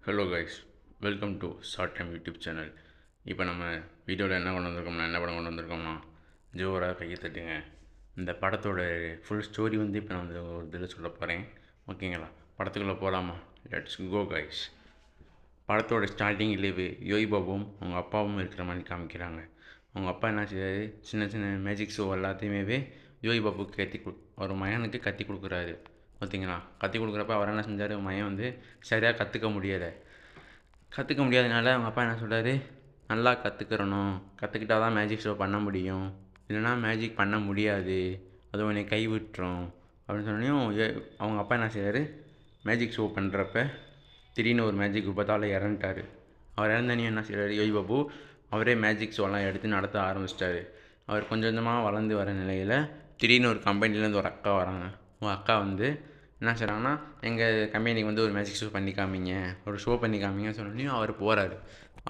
Hello guys, welcome to short time YouTube channel. இப்போ நம்ம வீடியோவில் என்ன படம் கொண்டு வந்திருக்கோம்னா ஜோராக கையை தட்டுங்க. இந்த படத்தோட ஃபுல் ஸ்டோரி வந்து இப்போ நான் வந்து ஒரு இதில் சொல்ல போகிறேன். ஓகேங்களா? படத்துக்குள்ளே போகலாமா? Let's go guys. படத்தோட ஸ்டார்டிங் லிவு யோகி பாபுவும் அவங்க அப்பாவும் இருக்கிற மாதிரி காமிக்கிறாங்க. அவங்க அப்பா என்ன செய்யாது, சின்ன சின்ன மேஜிக் ஷோ எல்லாத்தையுமே யோகி பாபுக்கு ஒரு மகனுக்கு கத்தி கொடுக்குறாரு. ஓகேங்களா? கற்றுக் கொடுக்குறப்ப அவர் என்ன செஞ்சார், மையம் வந்து சரியாக கற்றுக்க முடியாதனால அவங்க அப்பா என்ன சொல்கிறாரு, நல்லா கற்றுக்கிறணும், கற்றுக்கிட்டா தான் மேஜிக் ஷோ பண்ண முடியும், இல்லைனா மேஜிக் பண்ண முடியாது, அது உன்னை கைவிட்டுரும் அப்படின்னு சொன்னையும் அவங்க அப்பா என்ன செய்கிறாரு, மேஜிக் ஷோ பண்ணுறப்ப திடீர்னு ஒரு மேஜிக் ரூபத்தால் இறந்துட்டார். அவர் இறந்தனையும் என்ன செய்கிறாரு, யோகி பாபு அவரே மேஜிக் ஷோலாம் எடுத்து நடத்த ஆரம்பிச்சிட்டாரு. அவர் கொஞ்சம் கொஞ்சமாக வளர்ந்து வர நிலையில் திடீர்னு ஒரு கம்பெனிலேருந்து ஒரு அக்கா வராங்க. ஒரு அக்கா வந்து என்ன செய்கிறாங்கன்னா, எங்கள் கம்பெனிக்கு வந்து ஒரு மேஜிக் ஷோ பண்ணி காமிங்க, ஒரு ஷோ பண்ணி காமிங்கன்னு சொன்னோடனே அவர் போகிறாரு.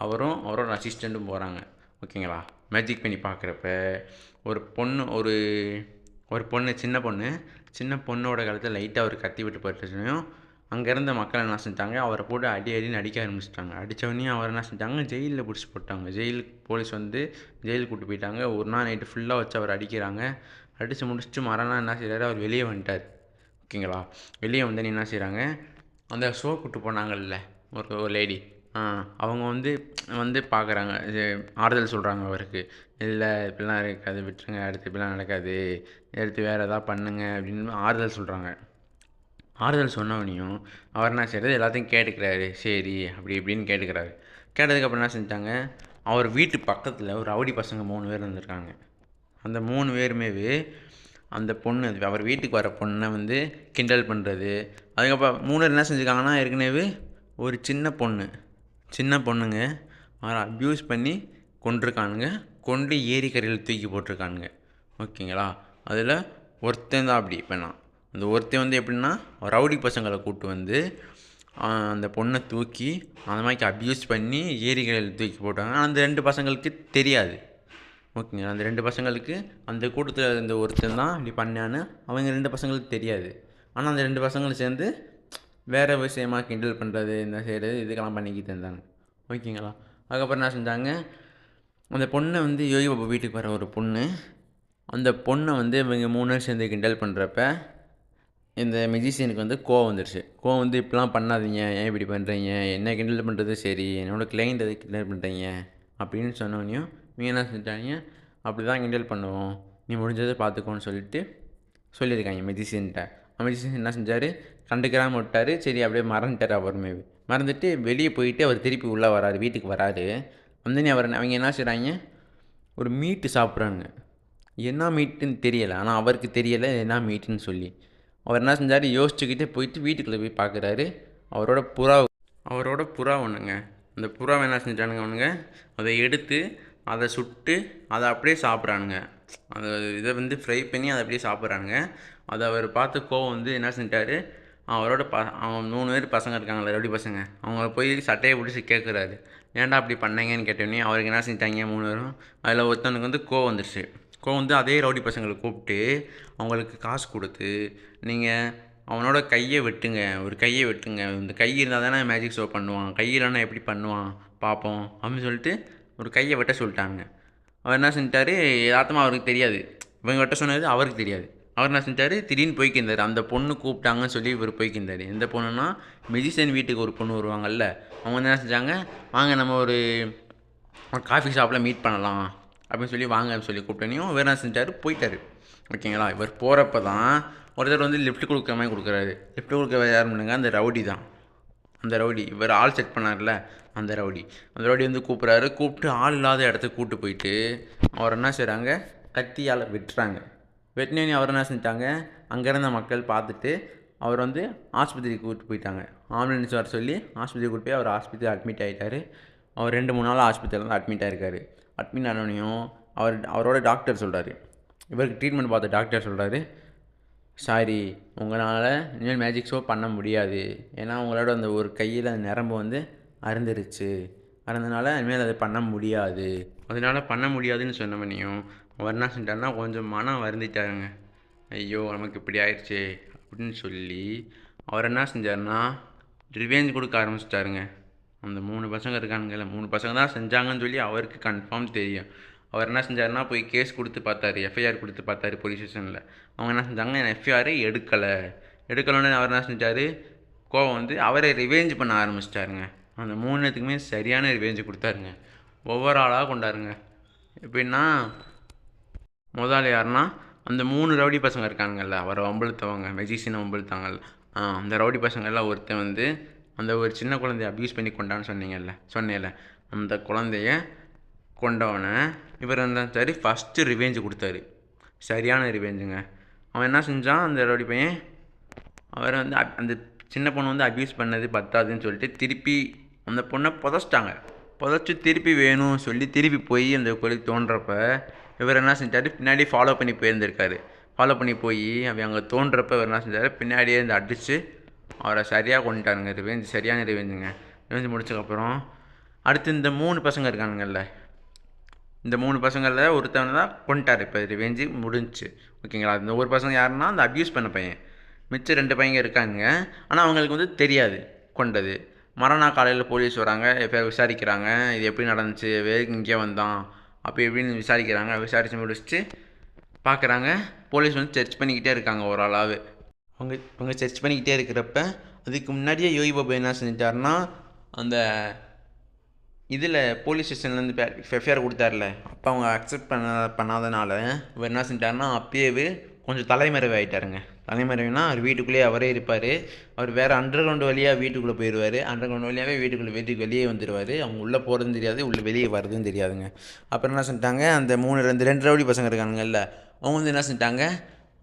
அவரோட அசிஸ்டண்ட்டும் போகிறாங்க. ஓகேங்களா? மேஜிக் பண்ணி பார்க்குறப்ப ஒரு பொண்ணு சின்ன பொண்ணோட காலத்தில் லைட்டாக ஒரு கத்தி விட்டு பட்டுச்சோன்னையும் அங்கே இருந்த மக்கள் என்ன செஞ்சாங்க, அவரை போட்டு அடின்னு அடிக்க ஆரம்பிச்சிட்டாங்க. அடித்தவொடனே அவர் என்ன செஞ்சாங்க, ஜெயிலில் பிடிச்சி போட்டாங்க. போலீஸ் வந்து ஜெயிலுக்கு கூப்பிட்டு போயிட்டாங்க. ஒரு நாள் நைட்டு ஃபுல்லாக வச்சு அவர் அடிக்கிறாங்க. அடித்து முடிச்சுட்டு மறுநாள் என்ன செய்கிறாரு, அவர் வெளியே வந்துட்டார். ஓகேங்களா? வெளியே வந்து என்ன செய்கிறாங்க, அந்த ஷோ கூப்பிட்டு போனாங்கல்ல ஒரு லேடி, அவங்க வந்து பார்க்குறாங்க, ஆறுதல் சொல்கிறாங்க அவருக்கு. இல்லை இப்படிலாம் இருக்காது, விட்டுருங்க, அடுத்து இப்படிலாம் நடக்காது, அடுத்து வேறு எதாவது பண்ணுங்க அப்படின்னு ஆறுதல் சொல்கிறாங்க. ஆறுதல் சொன்னவனையும் அவர் என்ன செய்கிறது, எல்லாத்தையும் கேட்டுக்கிறாரு. சரி அப்படி இப்படின்னு கேட்டுக்கிறாரு. கேட்டதுக்கப்புறம் என்ன செஞ்சாங்க, அவர் வீட்டு பக்கத்தில் ஒரு ரவுடி பசங்க 3 பேர் இருந்திருக்காங்க. அந்த 3 பேருமே அந்த பொண்ணு, அவர் வீட்டுக்கு வர பொண்ணை வந்து கிண்டல் பண்ணுறது. அதுக்கப்புறம் 3 பேர் என்ன செஞ்சுருக்காங்கன்னா, ஏற்கனவே ஒரு சின்ன பொண்ணுங்க அவரை அப்யூஸ் பண்ணி கொண்டிருக்கானுங்க. கொண்டு ஏரிக்கரையில் தூக்கி போட்டிருக்கானுங்க. ஓகேங்களா? அதில் ஒருத்தன் தான் அப்படி பண்ணான். அந்த ஒருத்தன் வந்து எப்படின்னா, ரவுடி பசங்களை கூப்பிட்டு வந்து அந்த பொண்ணை தூக்கி அந்த மாதிரி அப்யூஸ் பண்ணி ஏரிக்கரையில் தூக்கி போட்டாங்க. அந்த 2 பசங்களுக்கு தெரியாது. ஓகேங்களா? அந்த 2 பசங்களுக்கு அந்த கூட்டத்தில் இருந்த ஒருத்தன் தான் இப்படி பண்ணான்னு அவங்க 2 பசங்களுக்கு தெரியாது. ஆனால் அந்த 2 பசங்களும் சேர்ந்து வேறு விஷயமாக கிண்டல் பண்ணுறது, இந்த செய்கிறது, இதுக்கெல்லாம் பண்ணிக்கிட்டு இருந்தாங்க. ஓகேங்களா? அதுக்கப்புறம் என்ன செஞ்சாங்க, அந்த பொண்ணை வந்து யோகி பாபு வீட்டுக்கு வர ஒரு பொண்ணு, அந்த பொண்ணை வந்து இவங்க 3 பேர் சேர்ந்து கிண்டல் பண்ணுறப்ப இந்த மெஜிஷியனுக்கு வந்து கோவம் வந்துடுச்சு. கோவம் வந்து இப்படிலாம் பண்ணாதீங்க, ஏன் இப்படி பண்ணுறீங்க, என்ன கிண்டல் பண்ணுறது சரி, என்னோடய கிளைண்ட் எது கிண்டல் பண்ணுறீங்க அப்படின்னு சொன்னோடனையும் இவங்க என்ன செஞ்சாங்க, அப்படி தான் கிண்டல் பண்ணுவோம், நீ முடிஞ்சதை பார்த்துக்கோன்னு சொல்லியிருக்காங்க மெஜிஷியன்கிட்ட. மெஜிஷியன் என்ன செஞ்சார், கண்டுக்கிறாமல் விட்டார். சரி அப்படியே மறந்துட்டார். அப்புறமே மறந்துட்டு வெளியே போயிட்டு அவர் திருப்பி உள்ளே வராரு, வீட்டுக்கு வராரு. வந்து அவங்க என்ன செய்கிறாங்க, ஒரு மீட்டு சாப்பிட்றாங்க. என்ன மீட்டுன்னு தெரியலை, ஆனால் அவருக்கு தெரியலை என்ன மீட்டுன்னு சொல்லி. அவர் என்ன செஞ்சார், யோசிச்சுக்கிட்டே போயிட்டு வீட்டுக்குள்ளே போய் பார்க்குறாரு. அவரோட புறா ஒன்றுங்க. அந்த புறாவை என்ன செஞ்சானுங்க அவனுங்க, அதை எடுத்து அதை சுட்டு அதை அப்படியே சாப்பிட்றானுங்க. அதை இதை வந்து ஃப்ரை பண்ணி அதை அப்படியே சாப்பிட்றானுங்க. அதை அவர் பார்த்து கோவம் வந்து என்ன செஞ்சிட்டாரு, அவன் 3 பேர் பசங்க இருக்காங்களே, ரவுடி பசங்க, அவங்கள போய் சட்டையை பிடிச்சி கேட்குறாரு, ஏன்டா அப்படி பண்ணீங்கன்னு கேட்டோடனே அவருக்கு என்ன செஞ்சிட்டாங்க 3 பேரும், அதில் ஒருத்தனுக்கு வந்து கோவம் வந்துடுச்சு. கோவம் வந்து அதே ரவுடி பசங்களை கூப்பிட்டு அவங்களுக்கு காசு கொடுத்து, நீங்கள் அவனோட கையை வெட்டுங்க, ஒரு கையை வெட்டுங்க, இந்த கை இருந்தால் தானே மேஜிக் ஷோ பண்ணுவான், கை இல்லைன்னா எப்படி பண்ணுவான் பார்ப்போம் அப்படின்னு சொல்லிட்டு ஒரு கையை வெட்ட சொல்லிட்டாங்க. அவர் என்ன செஞ்சிட்டாரு, யதார்த்தமாக அவருக்கு தெரியாது, இவங்க வெட்ட சொன்னது அவருக்கு தெரியாது. அவர் என்ன செஞ்சார், திடீர்னு போய்க்கிருந்தார். அந்த பொண்ணு கூப்பிட்டாங்கன்னு சொல்லி இவர் போய்க்கிருந்தார். எந்த பொண்ணுன்னா, மெஜிஷியன் வீட்டுக்கு ஒரு பொண்ணு வருவாங்கல்ல, அவங்க என்ன செஞ்சாங்க, வாங்க நம்ம ஒரு காஃபி ஷாப்பில் மீட் பண்ணலாம் அப்படின்னு சொல்லி வாங்கன்னு சொல்லி கூப்பிட்டனையும் இவர் என்ன செஞ்சார், போயிட்டார். ஓகேங்களா? இவர் போகிறப்ப தான் ஒருத்தர் வந்து லிஃப்ட் கொடுக்குற மாதிரி கொடுக்குறாரு. லிஃப்ட் கொடுக்குற யார் பண்ணுங்க, அந்த ரவுடி தான். அந்த ரவுடி இவர் ஆள் செட் பண்ணார்ல, அந்த ரவுடி வந்து கூப்பிட்டு ஆள் இல்லாத இடத்துக்கு கூப்பிட்டு போயிட்டு அவர் என்ன செய்கிறாங்க, கத்தியால் வெட்டுறாங்க. வெட்டினே அவர் என்ன செஞ்சிட்டாங்க, அங்கே இருந்த மக்கள் பார்த்துட்டு அவர் வந்து ஆஸ்பத்திரிக்கு கூப்பிட்டு போயிட்டாங்க. ஆம்புலன்ஸ் வர சொல்லி ஆஸ்பத்திரி கூப்பிட்டு போய் அவர் ஆஸ்பத்திரி அட்மிட் ஆகிட்டார். அவர் 2-3 நாள் ஆஸ்பத்திரியில் தான் அட்மிட் ஆகிருக்காரு. அட்மிட் ஆனோடனையும் அவரோட டாக்டர் சொல்கிறாரு, இவருக்கு ட்ரீட்மெண்ட் பார்த்த டாக்டர் சொல்கிறாரு, சாரி, உங்களால் இனிமேல் மேஜிக் ஷோ பண்ண முடியாது, ஏன்னா உங்களோட அந்த ஒரு கையில் அந்த நரம்பு வந்து அறந்தனால இனிமேல் அதை பண்ண முடியாது. அதனால் பண்ண முடியாதுன்னு சொன்னவனையும் அவர் என்ன செஞ்சிட்டாருன்னா, கொஞ்சம் மனம் வருந்திட்டாருங்க. ஐயோ நமக்கு இப்படி ஆயிடுச்சு அப்படின்னு சொல்லி அவர் என்ன செஞ்சாருன்னா, ரிவெஞ்ச் கொடுக்க ஆரம்பிச்சிட்டாருங்க. அந்த 3 பசங்க இருக்கானுங்கல்ல 3 பசங்க தான் செஞ்சாங்கன்னு சொல்லி அவருக்கு கன்ஃபார்ம் தெரியும். அவர் என்ன செஞ்சாருன்னா போய் கேஸ் கொடுத்து பார்த்தாரு, எஃப்ஐஆர் கொடுத்து பார்த்தாரு போலீஸ் ஸ்டேஷனில். அவங்க என்ன செஞ்சாங்க, எஃப்ஐஆரை எடுக்கலைன்னு அவர் என்ன செஞ்சார், கோவம் வந்து அவரை ரிவேஞ்ச் பண்ண ஆரம்பிச்சிட்டாருங்க. அந்த 3த்துக்குமே சரியான ரிவேஞ்சு கொடுத்தாருங்க. ஒவ்வொரு ஆளாக கொண்டாருங்க. எப்படின்னா முதல்ல யாருன்னா அந்த 3 ரவுடி பசங்க இருக்காங்கல்ல, அவரை வம்பிழுத்தவங்க, மெஜிஷியனை வம்பிழுத்தாங்கல்ல, அந்த ரவுடி பசங்கள்லாம் ஒருத்தன் வந்து அந்த ஒரு சின்ன குழந்தைய அப்யூஸ் பண்ணி கொண்டான்னு சொன்னேன்ல, அந்த குழந்தைய கொண்டவனை இவர் என்ன சரி ஃபஸ்ட்டு ரிவேஞ்சு கொடுத்தாரு. சரியான ரிவேஞ்சுங்க. அவன் என்ன செஞ்சான், அந்த ரவுடி பையன் அவரை வந்து அந்த சின்ன பொண்ணு வந்து அப்யூஸ் பண்ணது பத்தாதுன்னு சொல்லிட்டு திருப்பி அந்த பொண்ணை புதைச்சி திருப்பி வேணும்னு சொல்லி திருப்பி போய் அந்த கொலை தோன்றப்ப இவர் என்ன செஞ்சார், பின்னாடி ஃபாலோ பண்ணி போயிருந்திருக்காரு. ஃபாலோ பண்ணி போய் அவன் அங்கே தோன்றப்ப இவர் என்ன செஞ்சார், பின்னாடியே இந்த அடித்து அவரை சரியாக கொண்டுட்டாருங்க. ரிவேஞ்சு சரியான ரிவேஞ்சுங்க. ரிவேஞ்சு முடிச்சதுக்கப்புறம் அடுத்து இந்த 3 பசங்க இருக்கானுங்கல்ல, இந்த 3 பசங்களில் ஒருத்தவனை தான் கொண்டுட்டார். இப்போ ரிவேஞ்சு முடிஞ்சிச்சு, ஓகேங்களா. இந்த ஒரு பசங்க யாருன்னா அந்த அப்யூஸ் பண்ண பையன். மிச்சம் 2 பையங்க இருக்காங்க. ஆனால் அவங்களுக்கு வந்து தெரியாது கொண்டது. மறுநாள் காலையில் போலீஸ் வராங்க, எஃப்ஐஆர் விசாரிக்கிறாங்க. இது எப்படி நடந்துச்சு, வேலைக்கு இங்கே வந்தான் அப்படி எப்படின்னு விசாரிக்கிறாங்க. விசாரித்து முடிச்சுட்டு பார்க்குறாங்க, போலீஸ் வந்து சர்ச் பண்ணிக்கிட்டே இருக்காங்க ஒரு ஆளாகவே. அவங்க சர்ச் பண்ணிக்கிட்டே இருக்கிறப்ப அதுக்கு முன்னாடியே யோகி பாபு என்ன செஞ்சிட்டாருன்னா, அந்த இதில் போலீஸ் ஸ்டேஷன்லேருந்து எஃப்ஐஆர் கொடுத்தார்ல, அப்போ அவங்க அக்செப்ட் பண்ணாதனால இவர் என்ன செஞ்சிட்டாருன்னா அப்பயே கொஞ்சம் தலைமறைவு ஆகிட்டாருங்க. தலைமறைவுனா அவர் வீட்டுக்குள்ளேயே அவரே இருப்பார். அவர் வேறு அண்டர் கிரவுண்டு வழியாக வீட்டுக்குள்ளே போயிடுவார். அண்டர் கிரவுண்டு வழியாகவே வீட்டுக்கு வெளியே வந்துடுவார். அவங்க உள்ளே போகிறதும் தெரியாது, உள்ளே வெளியே வர்றதும் தெரியாதுங்க. அப்புறம் என்ன செஞ்சிட்டாங்க, அந்த 2 ரவுடி பசங்க இருக்கானுங்கல்ல, அவங்க வந்து என்ன செஞ்சிட்டாங்க,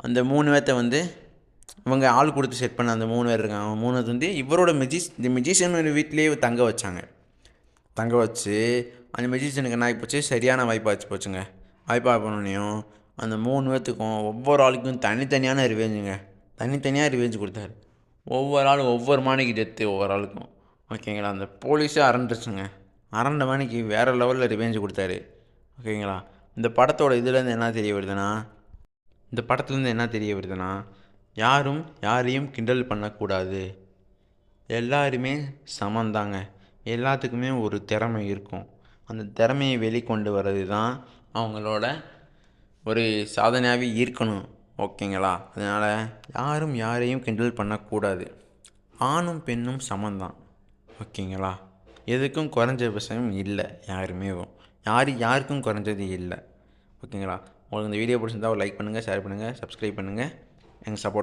அந்த 3 பேர்த்த வந்து இவங்க ஆள் கொடுத்து செட் பண்ண அந்த 3 பேர் இருக்காங்க. அவங்க 3 வந்து இவரோட மெஜிஷியன் வீட்டிலேயே தங்க வச்சு அந்த மெஜிஷியனுக்கு என்ன ஆகி போச்சு, சரியான வாய்ப்பாச்சு போச்சுங்க. வாய்ப்பாக பண்ணோன்னையும் அந்த 3 பேர்த்துக்கும் ஒவ்வொரு ஆளுக்கும் தனித்தனியாக ரிவேஞ்சு கொடுத்தாரு. ஒவ்வொரு ஆளும் ஒவ்வொரு மாணிக்கு டெத்து ஒவ்வொரு ஆளுக்கும், ஓகேங்களா. அந்த போலீஸே அரண்டுச்சுங்க. அரண்ட மாணிக்கு வேறு லெவலில் ரிவேஞ்சு கொடுத்தாரு, ஓகேங்களா. இந்த படத்துலேருந்து என்ன தெரிய வருதுன்னா யாரும் யாரையும் கிண்டல் பண்ணக்கூடாது. எல்லாருமே சமந்தாங்க. எல்லாத்துக்குமே ஒரு திறமை இருக்கும். அந்த திறமையை வெளிக்கொண்டு வர்றது தான் அவங்களோட ஒரு சாதனையாகவே இருக்கணும், ஓகேங்களா. அதனால் யாரும் யாரையும் கிண்டல் பண்ணக்கூடாது. ஆணும் பெண்ணும் சமந்தான், ஓகேங்களா. எதுக்கும் குறைஞ்ச விஷயம் இல்லை. யாருக்கும் குறைஞ்சது இல்லை, ஓகேங்களா. உங்களுக்கு இந்த வீடியோ பிடிச்சிருந்தா ஒரு லைக் பண்ணுங்கள், ஷேர் பண்ணுங்கள், சப்ஸ்கிரைப் பண்ணுங்கள். எங்கள் சப்போர்ட்